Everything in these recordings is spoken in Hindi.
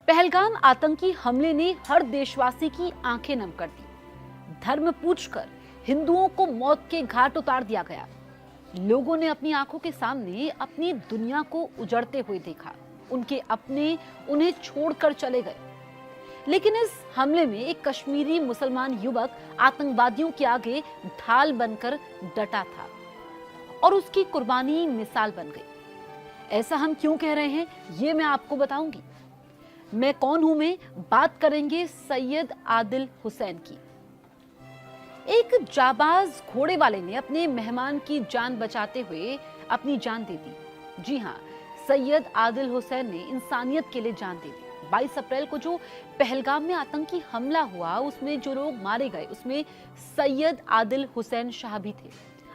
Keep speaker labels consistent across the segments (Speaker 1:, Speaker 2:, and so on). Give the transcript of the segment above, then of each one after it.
Speaker 1: पहलगाम आतंकी हमले ने हर देशवासी की आंखें नम कर दी। धर्म पूछकर हिंदुओं को मौत के घाट उतार दिया गया। लोगों ने अपनी आंखों के सामने अपनी दुनिया को उजड़ते हुए देखा। उनके अपने उन्हें छोड़कर चले गए। लेकिन इस हमले में एक कश्मीरी मुसलमान युवक आतंकवादियों के आगे ढाल बनकर डटा था और उसकी कुर्बानी मिसाल बन गई। ऐसा हम क्यों कह रहे हैं, ये मैं आपको बताऊंगी। मैं कौन हूं मैं, बात करेंगे सैयद आदिल हुसैन की। एक जाबाज घोड़े वाले ने अपने मेहमान की जान बचाते हुए अपनी जान दे दी। जी हां, सैयद आदिल हुसैन ने इंसानियत के लिए जान दे दी। 22 अप्रैल को जो पहलगाम में आतंकी हमला हुआ, उसमें जो लोग मारे गए, उसमें सैयद आदिल हुसैन शाह भी थे।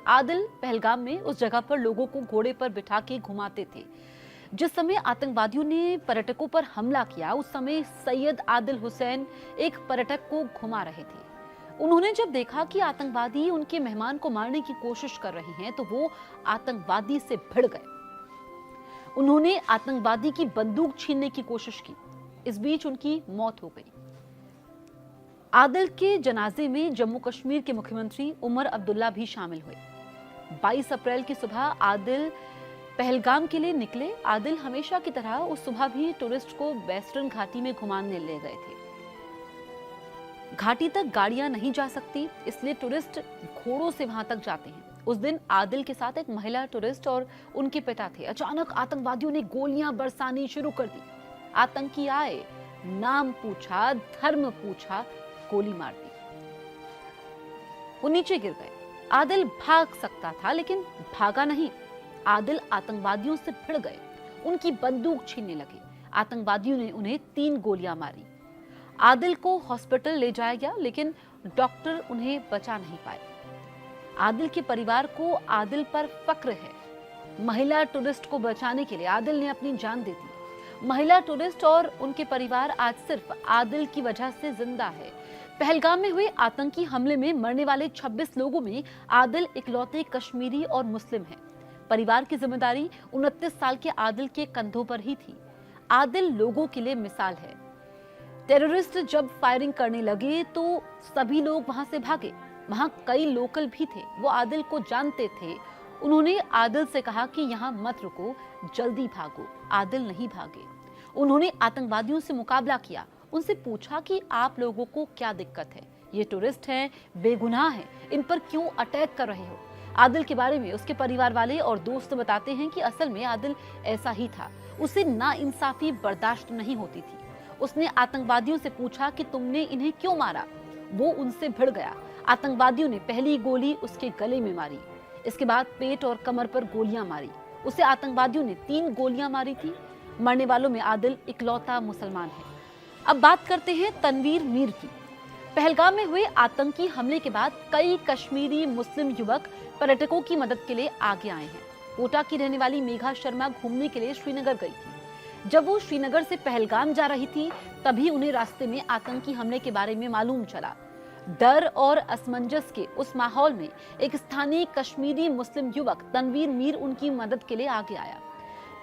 Speaker 1: आदिल पहलगाम में उस जगह पर लोगों को घोड़े पर बिठा के घुमाते थे। जिस समय आतंकवादियों ने पर्यटकों पर हमला किया, उस समय सैयद आदिल हुसैन एक पर्यटक को घुमा रहे थे। उन्होंने जब देखा कि आतंकवादी उनके मेहमान को मारने की कोशिश कर रहे हैं, तो वो आतंकवादी से भिड़ गए। उन्होंने आतंकवादी की बंदूक छीनने की कोशिश की। इस बीच उनकी मौत हो गई। आदिल के जनाजे में जम्मू कश्मीर के मुख्यमंत्री उमर अब्दुल्ला भी शामिल हुए। 22 अप्रैल की सुबह आदिल पहलगाम के लिए निकले। आदिल हमेशा की तरह उस सुबह भी टूरिस्ट को वेस्टर्न घाटी में घुमाने ले गए थे। घाटी तक गाड़ियां नहीं जा सकती, इसलिए टूरिस्ट घोड़ों से वहां तक जाते हैं। उस दिन आदिल के साथ एक महिला टूरिस्ट और उनके पिता थे। अचानक आतंकवादियों ने गोलियां बरसानी शुरू कर दी। आतंकी आए, नाम पूछा, धर्म पूछा, गोली मार दी। वो नीचे गिर गए। आदिल भाग सकता था, लेकिन भागा नहीं। आदिल आतंकवादियों से भिड़ गए, उनकी बंदूक छीनने लगे। आतंकवादियों ने उन्हें 3 गोलियां मारी। आदिल को हॉस्पिटल ले जाया गया, लेकिन डॉक्टर उन्हें बचा नहीं पाए। आदिल के परिवार को आदिल पर फक्र है। महिला टूरिस्ट को बचाने के लिए आदिल ने अपनी जान दे दी। महिला टूरिस्ट और उनके परिवार आज सिर्फ आदिल की वजह से जिंदा है। पहलगाम में हुए आतंकी हमले में मरने वाले 26 लोगों में आदिल इकलौते कश्मीरी और मुस्लिम हैं। परिवार की जिम्मेदारी 29 साल के आदिल के कंधों पर ही थी। आदिल लोगों के लिए मिसाल है। टेररिस्ट जब फायरिंग करने लगे तो सभी लोग वहां से भागे। वहां कई लोकल भी थे, वो आदिल को जानते थे। उन्होंने आदिल से कहा कि यहाँ मत रुको, जल्दी भागो। आदिल नहीं भागे। उन्होंने आतंकवादियों से मुकाबला किया। उनसे पूछा कि आप लोगों को क्या दिक्कत है, ये टूरिस्ट हैं, बेगुनाह हैं, इन पर क्यों अटैक कर रहे हो। आदिल के बारे में उसके परिवार वाले और दोस्त बताते हैं कि असल में आदिल ऐसा ही था। उसे नाइंसाफी बर्दाश्त नहीं होती थी। उसने आतंकवादियों से पूछा कि तुमने इन्हें क्यों मारा। वो उनसे भिड़ गया। आतंकवादियों ने पहली गोली उसके गले में मारी। इसके बाद पेट और कमर पर गोलियां मारी। उसे आतंकवादियों ने 3 गोलियां मारी थी। मरने वालों में आदिल इकलौता मुसलमान है। अब बात करते हैं तनवीर मीर की। पहलगाम में हुए आतंकी हमले के बाद कई कश्मीरी मुस्लिम युवक पर्यटकों की मदद के लिए आगे आए हैं। कोटा की रहने वाली मेघा शर्मा घूमने के लिए श्रीनगर गई थी। जब वो श्रीनगर से पहलगाम जा रही थी, तभी उन्हें रास्ते में आतंकी हमले के बारे में मालूम चला। डर और असमंजस के उस माहौल में एक स्थानीय कश्मीरी मुस्लिम युवक तनवीर मीर उनकी मदद के लिए आगे आया।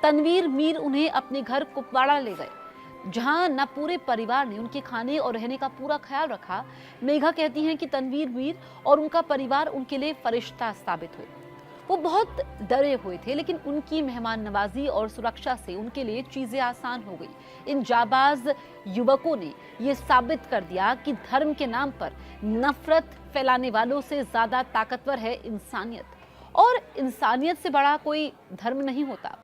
Speaker 1: तनवीर मीर उन्हें अपने घर कुपवाड़ा ले गए, जहां न पूरे परिवार ने उनके खाने और रहने का पूरा ख्याल रखा। मेघा कहती हैं कि तनवीर मीर और उनका परिवार उनके लिए फरिश्ता साबित हुए। वो बहुत डरे हुए थे, लेकिन उनकी मेहमान नवाजी और सुरक्षा से उनके लिए चीजें आसान हो गई। इन जाबाज युवकों ने ये साबित कर दिया कि धर्म के नाम पर नफरत फैलाने वालों से ज्यादा ताकतवर है इंसानियत, और इंसानियत से बड़ा कोई धर्म नहीं होता।